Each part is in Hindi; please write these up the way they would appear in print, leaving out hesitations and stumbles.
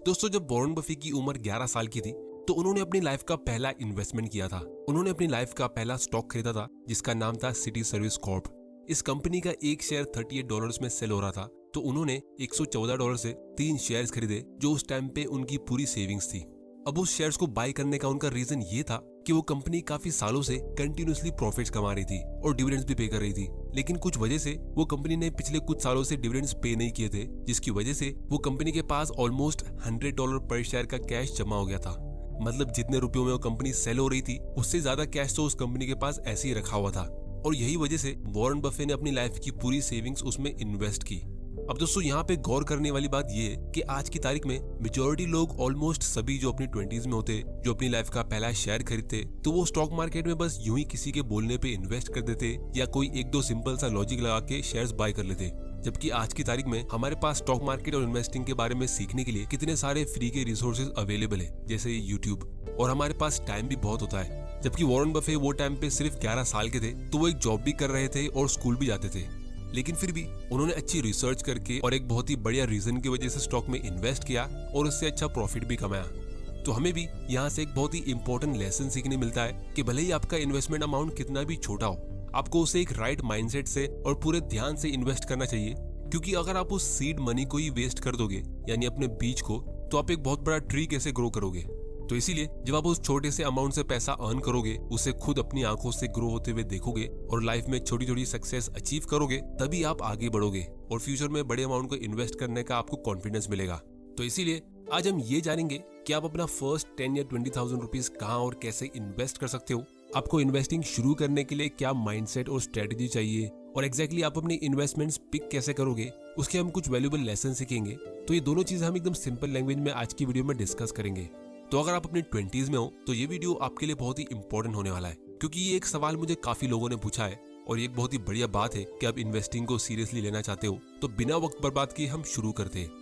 दोस्तों, जब वॉरेन बफे की उम्र 11 साल की थी तो उन्होंने अपनी लाइफ का पहला इन्वेस्टमेंट किया था। उन्होंने अपनी लाइफ का पहला स्टॉक खरीदा था जिसका नाम था सिटी सर्विस कॉर्प। इस कंपनी का एक शेयर $38 में सेल हो रहा था, तो उन्होंने $114 से 3 शेयर्स खरीदे, जो उस टाइम पे उनकी पूरी सेविंग्स थी। अब उस शेयर्स को बाय करने का उनका रीजन ये था कि वो कंपनी काफी सालों से कंटिन्यूअसली प्रॉफिट्स कमा रही थी और डिविडेंड्स भी पे कर रही थी, लेकिन कुछ वजह से वो कंपनी ने पिछले कुछ सालों से डिविडेंड्स पे नहीं किए थे, जिसकी वजह से वो कंपनी के पास ऑलमोस्ट $100 पर शेयर का कैश जमा हो गया था। मतलब जितने रुपयों में वो कंपनी सेल हो रही थी उससे ज्यादा कैश तो उस कंपनी के पास ऐसे ही रखा हुआ था, और यही वजह से वॉरेन बफे ने अपनी लाइफ की पूरी सेविंग्स उसमें इन्वेस्ट की। अब दोस्तों, यहाँ पे गौर करने वाली बात ये है कि आज की तारीख में मेजॉरिटी लोग, ऑलमोस्ट सभी जो अपनी 20s में होते, जो अपनी लाइफ का पहला शेयर खरीदते, तो वो स्टॉक मार्केट में बस यूं ही किसी के बोलने पे इन्वेस्ट कर देते या कोई एक दो सिंपल सा लॉजिक लगा के शेयर्स बाय कर लेते। जबकि आज की तारीख में हमारे पास स्टॉक मार्केट और इन्वेस्टिंग के बारे में सीखने के लिए कितने सारे फ्री के रिसोर्सेज अवेलेबल है, जैसे यूट्यूब, और हमारे पास टाइम भी बहुत होता है। जबकि वॉरेन बफे वो टाइम पे सिर्फ 11 साल के थे, तो वो एक जॉब भी कर रहे थे और स्कूल भी जाते थे, लेकिन फिर भी उन्होंने अच्छी रिसर्च करके और एक बहुत ही बढ़िया रीजन की वजह से स्टॉक में इन्वेस्ट किया और उससे अच्छा प्रॉफिट भी कमाया। तो हमें भी यहाँ से एक बहुत ही इंपॉर्टेंट लेसन सीखने मिलता है कि भले ही आपका इन्वेस्टमेंट अमाउंट कितना भी छोटा हो, आपको उसे एक राइट माइंडसेट से और पूरे ध्यान से इन्वेस्ट करना चाहिए, क्योंकि अगर आप उस सीड मनी को ही वेस्ट कर दोगे, यानी अपने बीज को, तो आप एक बहुत बड़ा ट्री कैसे ग्रो करोगे। तो इसीलिए जब आप उस छोटे से अमाउंट से पैसा अर्न करोगे, उसे खुद अपनी आंखों से ग्रो होते हुए देखोगे और लाइफ में छोटी छोटी सक्सेस अचीव करोगे, तभी आप आगे बढ़ोगे और फ्यूचर में बड़े अमाउंट को इन्वेस्ट करने का आपको कॉन्फिडेंस मिलेगा। तो इसीलिए आज हम ये जानेंगे कि आप अपना फर्स्ट 10 या 20,000 रुपीज कहाँ और कैसे इन्वेस्ट कर सकते हो। आपको इन्वेस्टिंग शुरू करने के लिए क्या माइंडसेट और स्ट्रेटेजी चाहिए, और एग्जैक्टली आप अपनी इन्वेस्टमेंट्स पिक कैसे करोगे, उसके हम कुछ वैल्यूएबल लेसन सीखेंगे। तो ये दोनों चीजें हम एकदम सिंपल लैंग्वेज में आज की वीडियो में डिस्कस करेंगे। तो अगर आप अपनी 20s में हो तो ये वीडियो आपके लिए बहुत ही इंपॉर्टेंट होने वाला है, क्योंकि ये एक सवाल मुझे काफी लोगों ने पूछा है और ये एक बहुत ही बढ़िया बात है कि आप इन्वेस्टिंग को सीरियसली लेना चाहते हो। तो बिना वक्त बर्बाद किए हम शुरू करते हैं।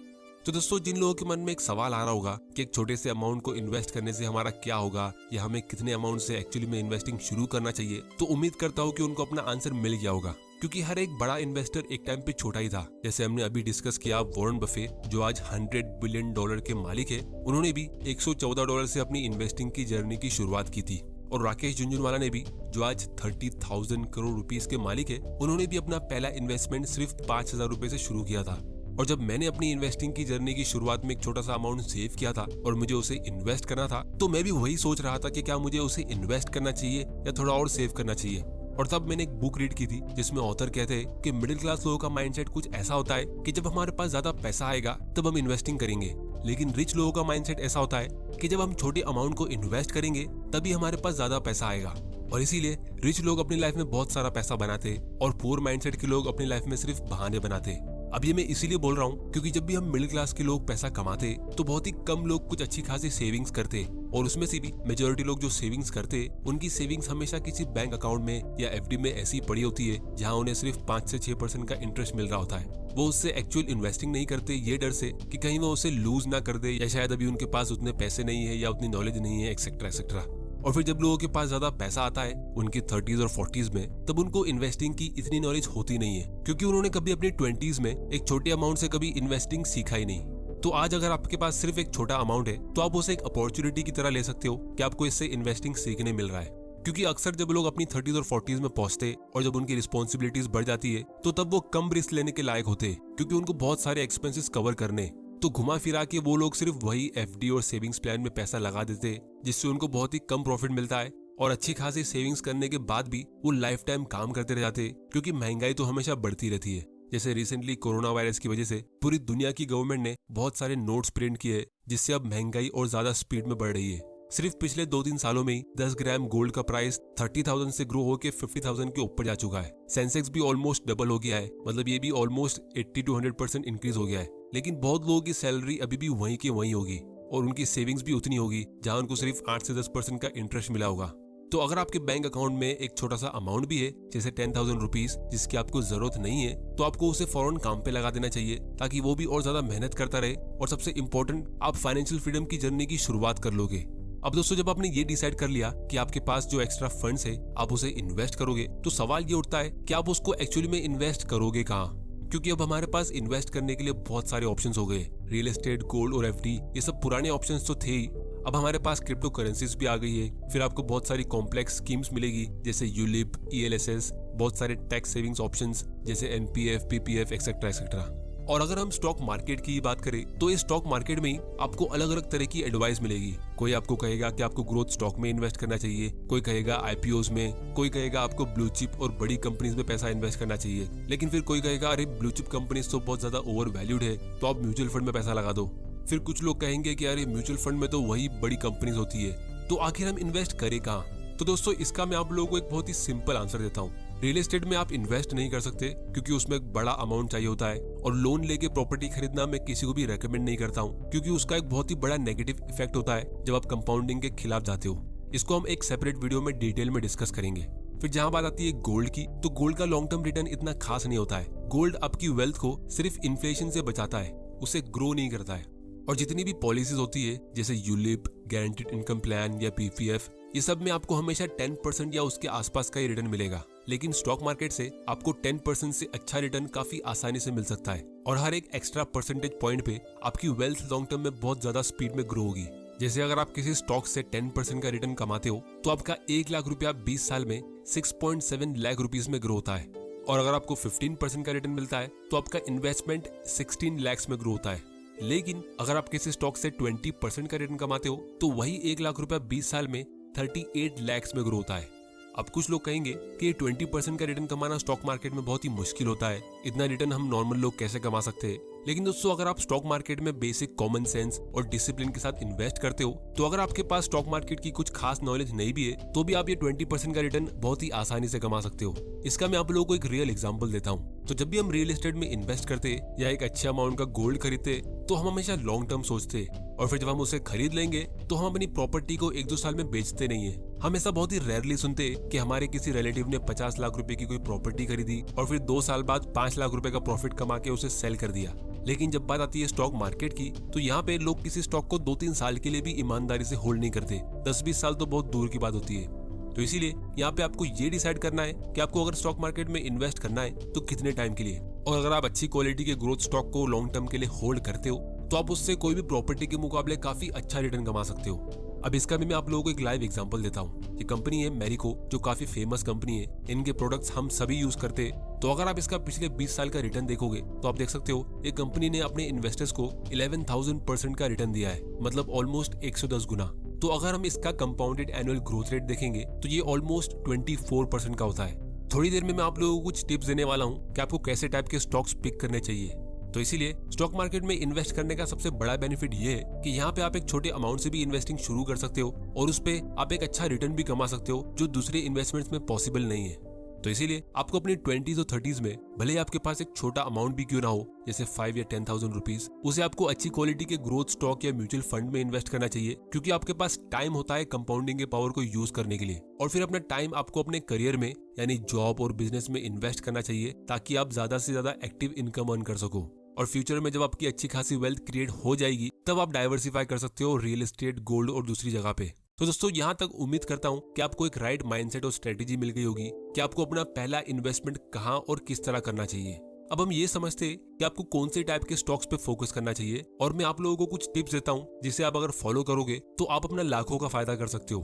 तो दोस्तों, जिन लोगों के मन में एक सवाल आ रहा होगा कि एक छोटे से अमाउंट को इन्वेस्ट करने से हमारा क्या होगा, या हमें कितने अमाउंट से एक्चुअली में इन्वेस्टिंग शुरू करना चाहिए, तो उम्मीद करता हूँ कि उनको अपना आंसर मिल गया होगा, क्योंकि हर एक बड़ा इन्वेस्टर एक टाइम पे छोटा ही था। जैसे हमने अभी डिस्कस किया, वॉरेन बफे जो आज $100 बिलियन के मालिक है, उन्होंने भी $114 से अपनी इन्वेस्टिंग की जर्नी की शुरुआत की थी। और राकेश झुनझुनवाला ने भी, जो आज 30,000 करोड़ रुपीस के मालिक है, उन्होंने भी अपना पहला इन्वेस्टमेंट सिर्फ $5,000 से शुरू किया था। और जब मैंने अपनी इन्वेस्टिंग की जर्नी की शुरुआत में एक छोटा सा अमाउंट सेव किया था और मुझे उसे इन्वेस्ट करना था, तो मैं भी वही सोच रहा था कि क्या मुझे उसे इन्वेस्ट करना चाहिए या थोड़ा और सेव करना चाहिए। और तब मैंने एक बुक रीड की थी जिसमें ऑथर कहते हैं कि मिडिल क्लास लोगों का माइंडसेट कुछ ऐसा होता है कि जब हमारे पास ज्यादा पैसा आएगा तब हम इन्वेस्टिंग करेंगे, लेकिन रिच लोगों का माइंडसेट ऐसा होता है कि जब हम छोटे अमाउंट को इन्वेस्ट करेंगे तभी हमारे पास ज्यादा पैसा आएगा। और इसीलिए रिच लोग अपनी लाइफ में बहुत सारा पैसा बनाते और पुअर माइंडसेट के लोग अपनी लाइफ में सिर्फ बहाने बनाते। अब ये मैं इसीलिए बोल रहा हूँ क्योंकि जब भी हम मिडिल क्लास के लोग पैसा कमाते तो बहुत ही कम लोग कुछ अच्छी खासी सेविंग्स करते, और उसमें से भी मेजॉरिटी लोग जो सेविंग्स करते, उनकी सेविंग्स हमेशा किसी बैंक अकाउंट में या एफडी में ऐसी पड़ी होती है जहाँ उन्हें सिर्फ 5 से 6% का इंटरेस्ट मिल रहा होता है। वो उससे एक्चुअल इन्वेस्टिंग नहीं करते ये डर से कि कहीं वो उसे लूज ना कर दे, या शायद अभी उनके पास उतने पैसे नहीं है या उतनी नॉलेज नहीं है, एक्सेट्रा एक्सेट्रा। और फिर जब लोगों के पास ज्यादा पैसा आता है उनकी 30s और 40s में, तब उनको इन्वेस्टिंग की इतनी नॉलेज होती नहीं है, क्योंकि उन्होंने कभी अपनी 20s में एक छोटे अमाउंट से कभी इन्वेस्टिंग सीखा ही नहीं। तो आज अगर आपके पास सिर्फ एक छोटा अमाउंट है तो आप उसे एक अपॉर्चुनिटी की तरह ले सकते हो कि आपको इससे इन्वेस्टिंग सीखने मिल रहा है। क्योंकि अक्सर जब लोग अपनी 30s और 40s में पहुंचते और जब उनकी रिस्पॉन्सिबिलिटीज बढ़ जाती है तो तब वो कम रिस्क लेने के लायक होते, क्योंकि उनको बहुत सारे एक्सपेंसेस कवर करने। तो घुमा फिरा के वो लोग सिर्फ वही एफडी और सेविंग्स प्लान में पैसा लगा देते, जिससे उनको बहुत ही कम प्रॉफिट मिलता है, और अच्छी खासी सेविंग्स करने के बाद भी वो लाइफ टाइम काम करते रह जाते, क्योंकि महंगाई तो हमेशा बढ़ती रहती है। जैसे रिसेंटली कोरोना वायरस की वजह से पूरी दुनिया की गवर्नमेंट ने बहुत सारे नोट्स प्रिंट किए, जिससे अब महंगाई और ज्यादा स्पीड में बढ़ रही है। सिर्फ पिछले 2-3 सालों में ही 10 ग्राम गोल्ड का प्राइस 30,000 से ग्रो होकर 50,000 के ऊपर जा चुका है। सेंसेक्स भी ऑलमोस्ट डबल हो गया है, मतलब ये भी ऑलमोस्ट 80 to 100% इंक्रीज हो गया है। लेकिन बहुत लोगों की सैलरी अभी भी वहीं की वहीं होगी और उनकी सेविंग्स भी उतनी होगी जहां उनको सिर्फ 8 से 10% का इंटरेस्ट मिला होगा। तो अगर आपके बैंक अकाउंट में एक छोटा सा अमाउंट भी है, जैसे 10,000 रुपीज, जिसकी आपको जरूरत नहीं है, तो आपको उसे फौरन काम पे लगा देना चाहिए, ताकि वो भी और ज्यादा मेहनत करता रहे। और सबसे इम्पोर्टेंट, आप फाइनेंशियल फ्रीडम की जर्नी की शुरुआत कर लोगे। अब दोस्तों, जब आपने ये डिसाइड कर लिया कि आपके पास जो एक्स्ट्रा फंड्स है आप उसे इन्वेस्ट करोगे, तो सवाल ये उठता है कि आप उसको एक्चुअली में इन्वेस्ट करोगे कहाँ। क्योंकि अब हमारे पास इन्वेस्ट करने के लिए बहुत सारे ऑप्शंस हो गए। रियल एस्टेट, गोल्ड और एफडी, ये सब पुराने ऑप्शंस तो थे ही, अब हमारे पास क्रिप्टो करेंसीज भी आ गई है। फिर आपको बहुत सारी कॉम्प्लेक्स स्कीम्स मिलेगी जैसे यूलिप, ईएलएसएस, बहुत सारे टैक्स सेविंग्स ऑप्शंस जैसे एनपीएफ, पीपीएफ एक्सेट्रा एक्सेट्रा। और अगर हम स्टॉक मार्केट की बात करें तो इस स्टॉक मार्केट में ही आपको अलग अलग तरह की एडवाइस मिलेगी। कोई आपको कहेगा कि आपको ग्रोथ स्टॉक में इन्वेस्ट करना चाहिए, कोई कहेगा आईपीओज में, कोई कहेगा आपको ब्लू चिप और बड़ी कंपनीज में पैसा इन्वेस्ट करना चाहिए, लेकिन फिर कोई कहेगा अरे ब्लू चिप कंपनीज तो बहुत ज्यादा ओवर वैल्यूड है, तो आप म्यूचुअल फंड में पैसा लगा दो। फिर कुछ लोग कहेंगे कि अरे म्यूचुअल फंड में तो वही बड़ी कंपनीज होती है, तो आखिर हम इन्वेस्ट करें कहाँ? तो दोस्तों इसका मैं आप लोगों को एक बहुत ही सिंपल आंसर देता हूँ। रियल एस्टेट में आप इन्वेस्ट नहीं कर सकते क्योंकि उसमें एक बड़ा अमाउंट चाहिए होता है, और लोन लेके प्रॉपर्टी खरीदना मैं किसी को भी रेकमेंड नहीं करता हूँ क्योंकि उसका एक बहुत ही बड़ा नेगेटिव इफेक्ट होता है जब आप कंपाउंडिंग के खिलाफ जाते हो। इसको हम एक सेपरेट वीडियो में डिटेल में डिस्कस करेंगे। फिर जहाँ बात आती है गोल्ड की, तो गोल्ड का लॉन्ग टर्म रिटर्न इतना खास नहीं होता है। गोल्ड आपकी वेल्थ को सिर्फ इन्फ्लेशन से बचाता है, उसे ग्रो नहीं करता है। और जितनी भी पॉलिसीज होती है जैसे यूलिप, गारंटीड इनकम प्लान या पीपीएफ, ये सब में आपको हमेशा 10% या उसके आसपास का ही रिटर्न मिलेगा, लेकिन स्टॉक मार्केट से आपको 10% से अच्छा रिटर्न काफी आसानी से मिल सकता है, और हर एक एक्स्ट्रा परसेंटेज पॉइंट पे आपकी वेल्थ लॉन्ग टर्म में बहुत ज्यादा स्पीड में ग्रो होगी। जैसे अगर आप किसी स्टॉक से 10% का रिटर्न कमाते हो तो आपका 1 लाख रुपया 20 साल में 6.7 लाख रुपीस में ग्रो होता है, और अगर आपको 15% का रिटर्न मिलता है तो आपका इन्वेस्टमेंट 16 लाख में ग्रो होता है। लेकिन अगर आप किसी स्टॉक से 20% का रिटर्न कमाते हो तो वही 1 लाख रुपया 20 साल में 38 लाख में ग्रो होता है। अब कुछ लोग कहेंगे कि 20% का रिटर्न कमाना स्टॉक मार्केट में बहुत ही मुश्किल होता है, इतना रिटर्न हम नॉर्मल लोग कैसे कमा सकते हैं? लेकिन दोस्तों अगर आप स्टॉक मार्केट में बेसिक कॉमन सेंस और डिसिप्लिन के साथ इन्वेस्ट करते हो, तो अगर आपके पास स्टॉक मार्केट की कुछ खास नॉलेज नहीं भी है तो भी आप ये 20% का रिटर्न बहुत ही आसानी से कमा सकते हो। इसका मैं आप लोगों को एक रियल एग्जांपल देता हूँ। तो जब भी हम रियल एस्टेट में इन्वेस्ट करते या एक अच्छे अमाउंट का गोल्ड खरीदते तो हम हमेशा लॉन्ग टर्म सोचते, और फिर जब हम उसे खरीद लेंगे तो हम अपनी प्रॉपर्टी को 1-2 साल में बेचते नहीं है। हम ऐसा बहुत ही रेयरली सुनते कि हमारे किसी रिलेटिव ने 50 लाख रुपए की कोई प्रॉपर्टी खरीदी और फिर 2 साल बाद 5 लाख रुपए का प्रॉफिट कमा के उसे सेल कर दिया। लेकिन जब बात आती है स्टॉक मार्केट की, तो यहाँ पे लोग किसी स्टॉक को 2-3 साल के लिए भी ईमानदारी से होल्ड नहीं करते, 10-20 साल तो बहुत दूर की बात होती है। तो इसीलिए यहाँ पे आपको ये डिसाइड करना है कि आपको अगर स्टॉक मार्केट में इन्वेस्ट करना है तो कितने टाइम के लिए, और अगर आप अच्छी क्वालिटी के ग्रोथ स्टॉक को लॉन्ग टर्म के लिए होल्ड करते हो तो आप उससे कोई भी प्रॉपर्टी के मुकाबले काफी अच्छा रिटर्न कमा सकते हो। अब इसका भी मैं आप लोगों को एक लाइव एग्जांपल देता हूँ। ये कंपनी है मैरिको, जो काफी फेमस कंपनी है, इनके प्रोडक्ट्स हम सभी यूज करते हैं। तो अगर आप इसका पिछले 20 साल का रिटर्न देखोगे तो आप देख सकते हो ये कंपनी ने अपने इन्वेस्टर्स को 11,000% का रिटर्न दिया है, मतलब ऑलमोस्ट 110 गुना। तो अगर हम इसका कंपाउंडेड एनुअल ग्रोथ रेट देखेंगे तो ये ऑलमोस्ट 24% का होता है। थोड़ी देर में मैं आप लोगों को कुछ टिप्स देने वाला हूँ कि आपको कैसे टाइप के स्टॉक्स पिक करने चाहिए। तो इसीलिए स्टॉक मार्केट में इन्वेस्ट करने का सबसे बड़ा बेनिफिट ये है कि यहाँ पे आप एक छोटे अमाउंट से भी इन्वेस्टिंग शुरू कर सकते हो और उस पे आप एक अच्छा रिटर्न भी कमा सकते हो जो दूसरे इन्वेस्टमेंट्स में पॉसिबल नहीं है। तो इसीलिए आपको अपनी 20s और 30s में भले ही आपके पास एक छोटा अमाउंट भी क्यों ना हो, जैसे 5 या 10,000 रुपीज, उसे आपको अच्छी क्वालिटी के ग्रोथ स्टॉक या म्यूचुअल फंड में इन्वेस्ट करना चाहिए, क्योंकि आपके पास टाइम होता है कंपाउंडिंग के पावर को यूज करने के लिए। और फिर अपना टाइम आपको अपने करियर में यानी जॉब और बिजनेस में इन्वेस्ट करना चाहिए ताकि आप ज्यादा से ज्यादा एक्टिव इनकम अर्न कर सको। और फ्यूचर में जब आपकी अच्छी खासी वेल्थ क्रिएट हो जाएगी तब आप डाइवर्सिफाई कर सकते हो रियल एस्टेट, गोल्ड और दूसरी जगह पे। तो दोस्तों यहाँ तक उम्मीद करता हूँ कि आपको एक राइट माइंडसेट और स्ट्रेटेजी मिल गई होगी कि आपको अपना पहला इन्वेस्टमेंट कहाँ और किस तरह करना चाहिए। अब हम ये समझते हैं कि आपको कौन से टाइप के स्टॉक्स पे फोकस करना चाहिए, और मैं आप लोगों को कुछ टिप्स देता हूँ जिसे आप अगर फॉलो करोगे तो आप अपना लाखों का फायदा कर सकते हो।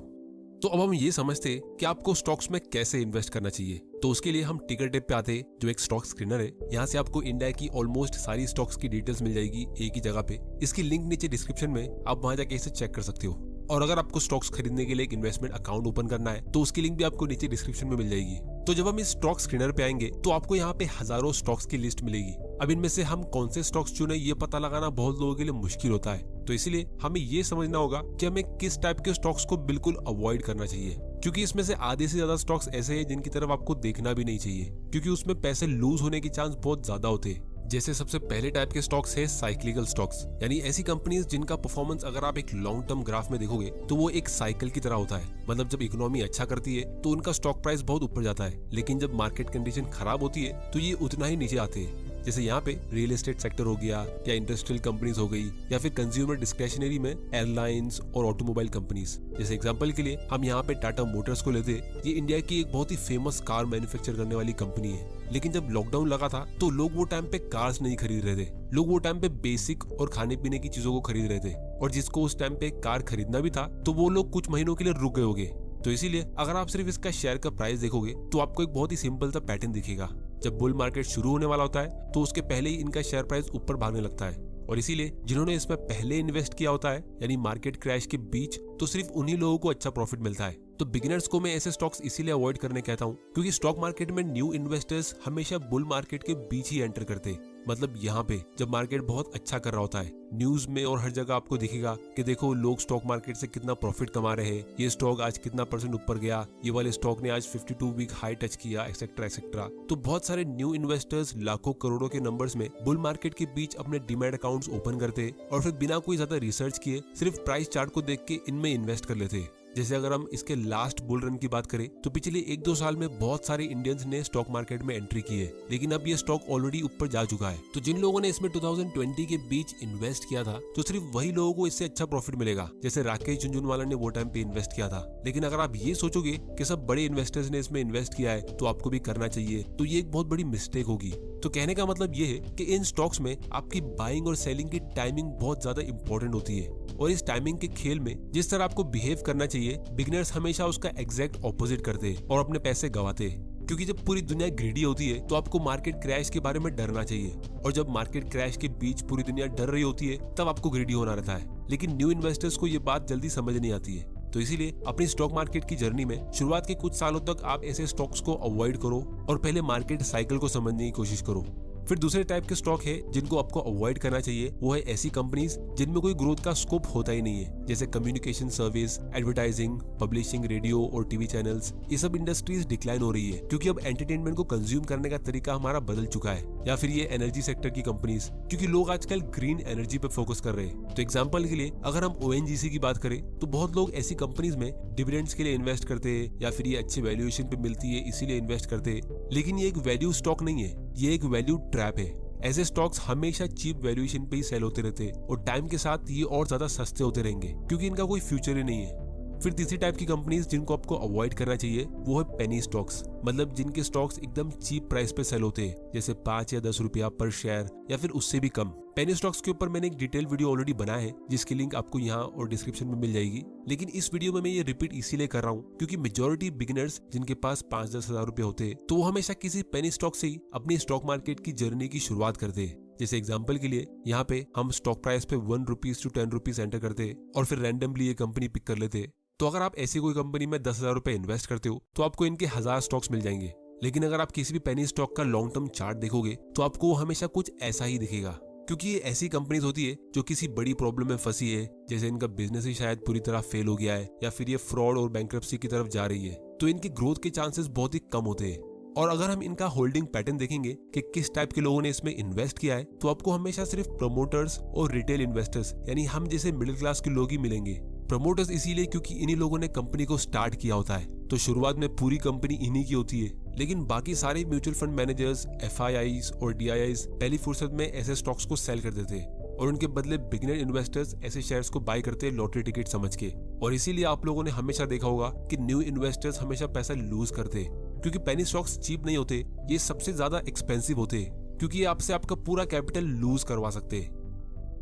तो अब हम ये समझते हैं कि आपको स्टॉक्स में कैसे इन्वेस्ट करना चाहिए। तो उसके लिए हम टिकर टिप पे आते हैं, जो एक स्टॉक स्क्रीनर है। यहाँ से आपको इंडिया की ऑलमोस्ट सारी स्टॉक्स की डिटेल्स मिल जाएगी एक ही जगह पे। इसकी लिंक नीचे डिस्क्रिप्शन में, आप वहां जाके इसे चेक कर सकते हो। और अगर आपको स्टॉक्स खरीदने के लिए एक इन्वेस्टमेंट अकाउंट ओपन करना है तो उसकी लिंक भी आपको नीचे डिस्क्रिप्शन में मिल जाएगी। तो जब हम इस स्टॉक स्क्रीनर पे आएंगे तो आपको यहाँ पे हजारों स्टॉक्स की लिस्ट मिलेगी। अब इनमें से हम कौन से स्टॉक्स चुने ये पता लगाना बहुत लोगों के लिए मुश्किल होता है। तो इसीलिए हमें ये समझना होगा कि हमें किस टाइप के स्टॉक्स को बिल्कुल अवॉइड करना चाहिए, क्योंकि इसमें से आधे से ज्यादा स्टॉक्स ऐसे हैं जिनकी तरफ आपको देखना भी नहीं चाहिए, क्योंकि उसमें पैसे लूज होने की चांस बहुत ज्यादा होते हैं। जैसे सबसे पहले टाइप के स्टॉक्स है साइक्लिकल स्टॉक्स, यानी ऐसी कंपनीज जिनका परफॉर्मेंस अगर आप एक लॉन्ग टर्म ग्राफ में देखोगे तो वो एक साइकिल की तरह होता है। मतलब जब इकोनॉमी अच्छा करती है तो उनका स्टॉक प्राइस बहुत ऊपर जाता है, लेकिन जब मार्केट कंडीशन खराब होती है तो ये उतना ही नीचे आते हैं। जैसे यहाँ पे रियल एस्टेट सेक्टर हो गया, या इंडस्ट्रियल कंपनीज हो गई, या फिर कंज्यूमर डिस्क्रिशनरी में एयरलाइंस और ऑटोमोबाइल कंपनीज। जैसे एग्जांपल के लिए हम यहाँ पे टाटा मोटर्स को लेते। ये इंडिया की एक बहुत ही फेमस कार मैन्युफैक्चर करने वाली कंपनी है। लेकिन जब लॉकडाउन लगा था तो लोग वो टाइम पे कार्स नहीं खरीद रहे थे। लोग वो टाइम पे बेसिक और खाने पीने की चीजों को खरीद रहे थे, और जिसको उस टाइम पे कार खरीदना भी था तो वो लोग कुछ महीनों के लिए रुक गए होंगे। तो इसीलिए अगर आप सिर्फ इसका शेयर का प्राइस देखोगे तो आपको एक बहुत ही सिंपल सा पैटर्न दिखेगा। जब बुल मार्केट शुरू होने वाला होता है तो उसके पहले ही इनका शेयर प्राइस ऊपर भागने लगता है, और इसीलिए जिन्होंने इसमें पहले इन्वेस्ट किया होता है यानी मार्केट क्रैश के बीच, तो सिर्फ उन्हीं लोगों को अच्छा प्रॉफिट मिलता है। तो बिगिनर्स को मैं ऐसे स्टॉक्स इसीलिए अवॉइड करने कहता हूँ क्योंकि स्टॉक मार्केट में न्यू इन्वेस्टर्स हमेशा बुल मार्केट के बीच ही एंटर करते। मतलब यहाँ पे जब मार्केट बहुत अच्छा कर रहा होता है, न्यूज में और हर जगह आपको दिखेगा कि देखो लोग स्टॉक मार्केट से कितना प्रॉफिट कमा रहे हैं, ये स्टॉक आज कितना % ऊपर गया, ये वाले स्टॉक ने आज 52 वीक हाई टच किया, एक्सेट्रा एक्सेट्रा। तो बहुत सारे न्यू इन्वेस्टर्स लाखों करोड़ों के नंबर्स में बुल मार्केट के बीच अपने डीमैट अकाउंट्स ओपन करते और फिर बिना कोई ज्यादा रिसर्च किए सिर्फ प्राइस चार्ट को देख के इनमें इन्वेस्ट कर लेते। जैसे अगर हम इसके लास्ट बुल रन की बात करें तो पिछले 1-2 साल में बहुत सारे इंडियंस ने स्टॉक मार्केट में एंट्री की है, लेकिन अब ये स्टॉक ऑलरेडी ऊपर जा चुका है। तो जिन लोगों ने इसमें 2020 के बीच इन्वेस्ट किया था तो सिर्फ वही लोगों को इससे अच्छा प्रॉफिट मिलेगा, जैसे राकेश झुनझुनवाला ने वो टाइम पे इन्वेस्ट किया था। लेकिन अगर आप ये सोचोगे कि सब बड़े इन्वेस्टर्स ने इसमें इन्वेस्ट किया है तो आपको भी करना चाहिए, तो ये एक बहुत बड़ी मिस्टेक होगी। तो कहने का मतलब ये है कि इन स्टॉक्स में आपकी बाइंग और सेलिंग की टाइमिंग बहुत ज्यादा इंपॉर्टेंट होती है, और इस टाइमिंग के खेल में जिस तरह आपको बिहेव करना चाहिए बिगिनर्स हमेशा उसका एग्जैक्ट ऑपोजिट करते और अपने पैसे गंवाते। क्योंकि जब पूरी दुनिया ग्रीडी होती है तो आपको मार्केट क्रैश के बारे में डरना चाहिए, और जब मार्केट क्रैश के बीच पूरी दुनिया डर रही होती है तब आपको ग्रीडी होना रहता है। लेकिन न्यू इन्वेस्टर्स को ये बात जल्दी समझ नहीं आती है। तो इसीलिए अपनी स्टॉक मार्केट की जर्नी में शुरुआत के कुछ सालों तक आप ऐसे स्टॉक्स को अवॉइड करो और पहले मार्केट साइकिल को समझने की कोशिश करो। फिर दूसरे टाइप के स्टॉक है जिनको आपको अवॉइड करना चाहिए, वो है ऐसी कंपनीज जिनमें कोई ग्रोथ का स्कोप होता ही नहीं है, जैसे communication service, advertising, publishing, radio और टीवी चैनल्स। ये सब इंडस्ट्रीज डिक्लाइन हो रही है क्योंकि अब एंटरटेनमेंट को कंज्यूम करने का तरीका हमारा बदल चुका है। या फिर ये एनर्जी सेक्टर की कंपनीज, क्योंकि लोग आजकल ग्रीन एनर्जी पे फोकस कर रहे हैं। तो एग्जांपल के लिए अगर हम ONGC की बात करें तो बहुत लोग ऐसी कंपनीज में डिविडेंड्स के लिए इन्वेस्ट करते हैं, या फिर ये अच्छे वैल्यूएशन पे मिलती है इसीलिए इन्वेस्ट करते हैं। लेकिन ये एक वैल्यू स्टॉक नहीं है, ये एक वैल्यू ट्रैप है। ऐसे स्टॉक्स हमेशा चीप वैल्यूएशन पे ही सेल होते रहते हैं और टाइम के साथ ये और ज्यादा सस्ते होते रहेंगे क्योंकि इनका कोई फ्यूचर ही नहीं है। फिर तीसरी टाइप की कंपनीज जिनको आपको अवॉइड करना चाहिए वो है पेनी स्टॉक्स, मतलब जिनके स्टॉक्स एकदम चीप प्राइस पे सेल होते हैं, जैसे 5 या 10 रुपया पर शेयर या फिर उससे भी कम। पेनी स्टॉक्स के ऊपर मैंने एक डिटेल वीडियो ऑलरेडी बनाया है जिसकी लिंक आपको यहाँ और डिस्क्रिप्शन में मिल जाएगी। लेकिन इस वीडियो में मैं ये रिपीट इसीलिए कर रहा हूँ क्योंकि मेजोरिटी बिगिनर्स जिनके पास 5-10 हजार रुपए होते हैं तो वो हमेशा किसी पेनी स्टॉक से ही अपनी स्टॉक मार्केट की जर्नी की शुरुआत करते हैं। जैसे एग्जांपल के लिए यहाँ पे हम स्टॉक प्राइस पे 1 रुपीज to 10 रुपीज एंटर करते और फिर रैंडमली ये कंपनी पिक कर लेते। तो अगर आप ऐसी कोई कंपनी में 10,000 रुपए इन्वेस्ट करते हो तो आपको इनके 1000 स्टॉक्स मिल जाएंगे। लेकिन अगर आप किसी भी पेनी स्टॉक का लॉन्ग टर्म चार्ट देखोगे तो आपको वो हमेशा कुछ ऐसा ही दिखेगा, क्योंकि ये ऐसी कंपनीज होती है जो किसी बड़ी प्रॉब्लम में फंसी है, जैसे इनका बिजनेस ही शायद पूरी तरह फेल हो गया है या फिर ये फ्रॉड और बैंक्रप्सी की तरफ जा रही है, तो इनकी ग्रोथ के चांसेस बहुत ही कम होते हैं। और अगर हम इनका होल्डिंग पैटर्न देखेंगे कि किस टाइप के लोगों ने इसमें इन्वेस्ट किया है तो आपको हमेशा सिर्फ प्रमोटर्स और रिटेल इन्वेस्टर्स यानी हम जैसे मिडिल क्लास के लोग ही मिलेंगे। प्रमोटर्स इसीलिए क्योंकि इन्हीं लोगों ने कंपनी को स्टार्ट किया होता है, तो शुरुआत में पूरी कंपनी इन्हीं की होती है। लेकिन बाकी सारे म्यूचुअल फंड मैनेजर्स, FIIs और DIIs पहली फुर्सत में ऐसे स्टॉक्स को सेल कर देते हैं और उनके बदले बिगिनर इन्वेस्टर्स ऐसे शेयर्स को बाय करते हैं लॉटरी टिकट समझ के। और इसीलिए आप लोगों ने हमेशा देखा होगा कि न्यू इन्वेस्टर्स हमेशा पैसा लूज करते हैं, क्योंकि पेनी स्टॉक्स चीप नहीं होते, ये सबसे ज्यादा एक्सपेंसिव होते हैं क्योंकि ये आपसे आपका पूरा कैपिटल लूज करवा सकते हैं।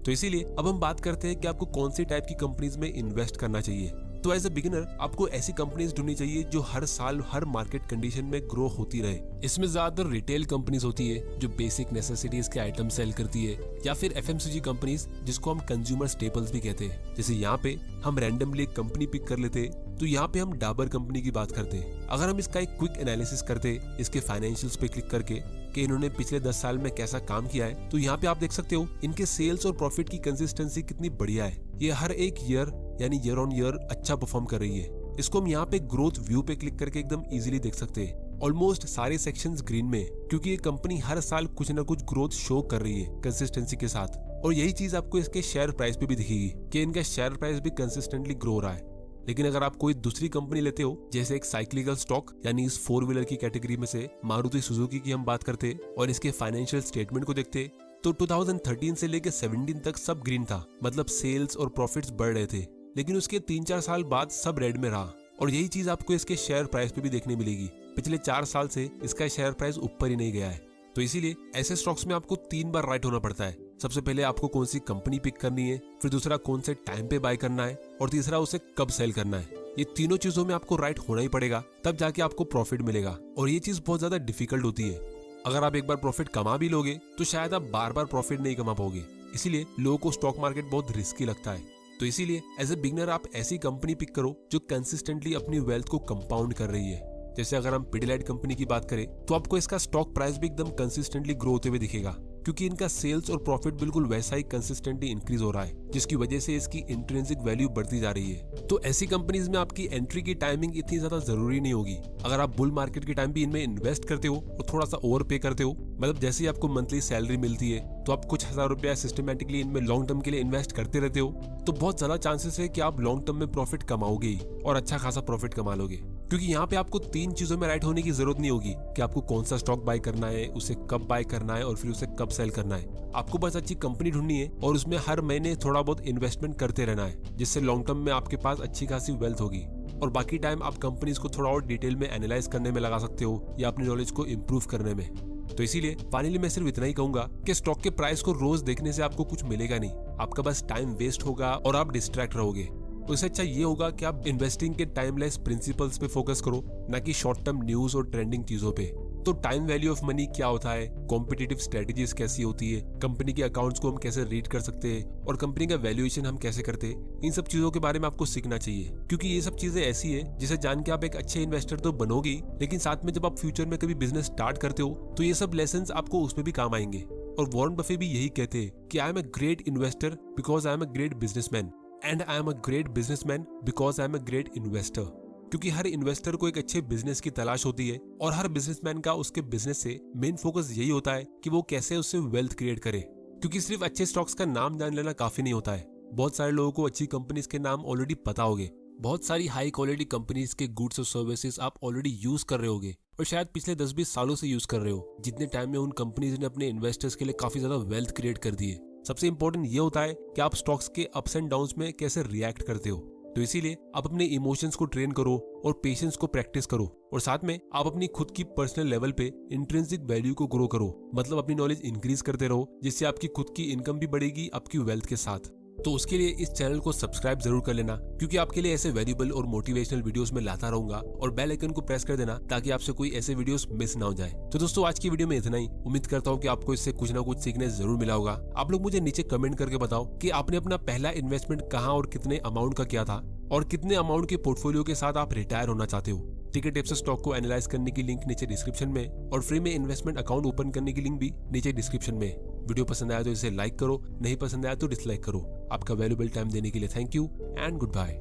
तो इसीलिए अब हम बात करते हैं कि आपको कौन सी टाइप की कंपनीज में इन्वेस्ट करना चाहिए। तो एज ए बिगिनर आपको ऐसी कंपनीज ढूंढनी चाहिए जो हर साल हर मार्केट कंडीशन में ग्रो होती रहे। इसमें ज्यादातर रिटेल कंपनीज होती है जो बेसिक नेसेसिटीज के आइटम सेल करती है, या फिर FMCG कंपनीज जिसको हम कंज्यूमर स्टेपल्स भी कहते हैं। जैसे यहाँ पे हम रैंडमली एक कंपनी पिक कर लेते, तो यहाँ पे हम डाबर कंपनी की बात करते हैं। अगर हम इसका एक क्विक एनालिसिस करते इसके फाइनेंशियल्स पे क्लिक करके कि इन्होंने पिछले 10 साल में कैसा काम किया है, तो यहाँ पे आप देख सकते हो इनके सेल्स और प्रॉफिट की कंसिस्टेंसी कितनी बढ़िया है। ये हर एक ईयर यानी ईयर ऑन ईयर अच्छा परफॉर्म कर रही है। इसको हम यहाँ पे ग्रोथ व्यू पे क्लिक करके एकदम इजीली देख सकते हैं। ऑलमोस्ट सारे सेक्शंस ग्रीन में, क्योंकि ये कंपनी हर साल कुछ न कुछ ग्रोथ शो कर रही है कंसिस्टेंसी के साथ। और यही चीज आपको इसके शेयर प्राइस पे भी दिखेगी कि इनका शेयर प्राइस भी कंसिस्टेंटली ग्रो हो रहा है। लेकिन अगर आप कोई दूसरी कंपनी लेते हो, जैसे एक साइक्लिकल स्टॉक यानी इस 4 व्हीलर की कैटेगरी में से मारुति सुजुकी की हम बात करते और इसके फाइनेंशियल स्टेटमेंट को देखते, तो 2013 से लेकर 17 तक सब ग्रीन था, मतलब सेल्स और प्रॉफिट्स बढ़ रहे थे। लेकिन उसके 3-4 साल बाद सब रेड में रहा और यही चीज आपको इसके शेयर प्राइस पे भी देखने मिलेगी। पिछले 4 साल से इसका शेयर प्राइस ऊपर ही नहीं गया है। तो इसीलिए ऐसे स्टॉक्स में आपको 3 बार राइट होना पड़ता है। सबसे पहले आपको कौन सी कंपनी पिक करनी है, फिर दूसरा कौन से टाइम पे बाय करना है और तीसरा उसे कब सेल करना है। ये तीनों चीजों में आपको राइट होना ही पड़ेगा, तब जाके आपको प्रॉफिट मिलेगा। और ये चीज बहुत ज्यादा डिफिकल्ट होती है। अगर आप एक बार प्रॉफिट कमा भी लोगे तो शायद आप बार बार प्रॉफिट नहीं कमा पाओगे। इसीलिए लोगों को स्टॉक मार्केट बहुत रिस्की लगता है। तो इसीलिए एज ए बिगनर आप ऐसी कंपनी पिक करो जो कंसिस्टेंटली अपनी वेल्थ को कंपाउंड कर रही है। जैसे अगर हम पिडिलाइट कंपनी की बात करें तो आपको इसका स्टॉक प्राइस भी एकदम कंसिस्टेंटली ग्रो होते हुए दिखेगा, क्योंकि इनका सेल्स और प्रॉफिट बिल्कुल वैसा ही कंसिस्टेंटली इंक्रीज हो रहा है, जिसकी वजह से इसकी इंट्रिंसिक वैल्यू बढ़ती जा रही है। तो ऐसी कंपनीज में आपकी एंट्री की टाइमिंग इतनी ज्यादा जरूरी नहीं होगी। अगर आप बुल मार्केट के टाइम भी इनमें इन्वेस्ट करते हो और थोड़ा सा ओवर पे करते हो, मतलब जैसे ही आपको मंथली सैलरी मिलती है तो आप कुछ हजार रुपया सिस्टमेटिकली इनमें लॉन्ग टर्म के लिए इन्वेस्ट करते रहते हो, तो बहुत ज्यादा चांसेस है कि आप लॉन्ग टर्म में प्रॉफिट कमाओगे ही और अच्छा खासा प्रॉफिट कमा लोगे। क्योंकि यहाँ पे आपको 3 चीजों में राइट होने की जरूरत नहीं होगी कि आपको कौन सा स्टॉक बाय करना है, उसे कब बाय करना है और फिर उसे कब सेल करना है। आपको बस अच्छी कंपनी ढूंढनी है और उसमें हर महीने थोड़ा बहुत इन्वेस्टमेंट करते रहना है, जिससे लॉन्ग टर्म में आपके पास अच्छी खासी वेल्थ होगी। और बाकी टाइम आप कंपनीज को थोड़ा और डिटेल में एनालाइज करने में लगा सकते हो या अपनी नॉलेज को इम्प्रूव करने में। तो इसीलिए फाइनली मैं सिर्फ इतना ही कहूंगा कि स्टॉक के प्राइस को रोज देखने से आपको कुछ मिलेगा नहीं, आपका बस टाइम वेस्ट होगा और आप डिस्ट्रैक्ट रहोगे। उससे अच्छा ये होगा कि आप इन्वेस्टिंग के टाइमलेस प्रिंसिपल्स पे फोकस करो, ना कि शॉर्ट टर्म न्यूज और ट्रेंडिंग चीजों पे। तो टाइम वैल्यू ऑफ मनी क्या होता है, कॉम्पिटिटिव स्ट्रेटेजीज कैसी होती है, कंपनी के अकाउंट्स को हम कैसे रीड कर सकते हैं और कंपनी का वैल्यूएशन हम कैसे करते हैं, इन सब चीजों के बारे में आपको सीखना चाहिए। क्योंकि ये सब चीजें ऐसी है जिसे जान के आप एक अच्छे इन्वेस्टर तो बनोगे, लेकिन साथ में जब आप फ्यूचर में कभी बिजनेस स्टार्ट करते हो तो ये सब लेसन आपको उसमें भी काम आएंगे। और वॉरेन बफे भी यही कहते हैं कि I am a great investor because I am a great businessman and I am a great businessman because I am a great investor. क्योंकि हर इन्वेस्टर को एक अच्छे बिजनेस की तलाश होती है और हर बिजनेसमैन का उसके बिजनेस से मेन फोकस यही होता है कि वो कैसे उससे वेल्थ क्रिएट करे। क्योंकि सिर्फ अच्छे स्टॉक्स का नाम जान लेना काफी नहीं होता है। बहुत सारे लोगों को अच्छी कंपनीज के नाम ऑलरेडी पता होंगे, बहुत सारी हाई क्वालिटी कंपनीज के गुड्स और सर्विसेज आप ऑलरेडी यूज कर रहे होगे और शायद पिछले 10-20 सालों से यूज कर रहे हो, जितने टाइम में उन कंपनीज ने अपने इन्वेस्टर्स के लिए काफी ज्यादा वेल्थ क्रिएट कर दी है। सबसे इंपॉर्टेंट ये होता है कि आप स्टॉक्स के अप्स एंड डाउन्स में कैसे रिएक्ट करते हो। तो इसीलिए आप अपने इमोशंस को ट्रेन करो और पेशेंस को प्रैक्टिस करो और साथ में आप अपनी खुद की पर्सनल लेवल पे इंट्रिंसिक वैल्यू को ग्रो करो, मतलब अपनी नॉलेज इंक्रीज करते रहो, जिससे आपकी खुद की इनकम भी बढ़ेगी आपकी वेल्थ के साथ। तो उसके लिए इस चैनल को सब्सक्राइब जरूर कर लेना, क्योंकि आपके लिए ऐसे वैल्यूएबल और मोटिवेशनल वीडियोस में लाता रहूंगा। और बेल आइकन को प्रेस कर देना ताकि आपसे कोई ऐसे वीडियोस मिस ना हो जाए। तो दोस्तों आज की वीडियो में इतना ही। उम्मीद करता हूँ कि आपको इससे कुछ ना कुछ सीखने जरूर मिला होगा। आप लोग मुझे नीचे कमेंट करके बताओ कि आपने अपना पहला इन्वेस्टमेंट कहाँ और कितने अमाउंट का किया था और कितने अमाउंट के पोर्टफोलियो के साथ आप रिटायर होना चाहते हो। टिकट टिप्स स्टॉक को एनालाइज करने की लिंक नीचे डिस्क्रिप्शन में और फ्री में इन्वेस्टमेंट अकाउंट ओपन करने की लिंक भी नीचे डिस्क्रिप्शन में। वीडियो पसंद आया तो इसे लाइक करो, नहीं पसंद आया तो डिसलाइक करो। आपका वैल्यूएबल टाइम देने के लिए thank you and good bye.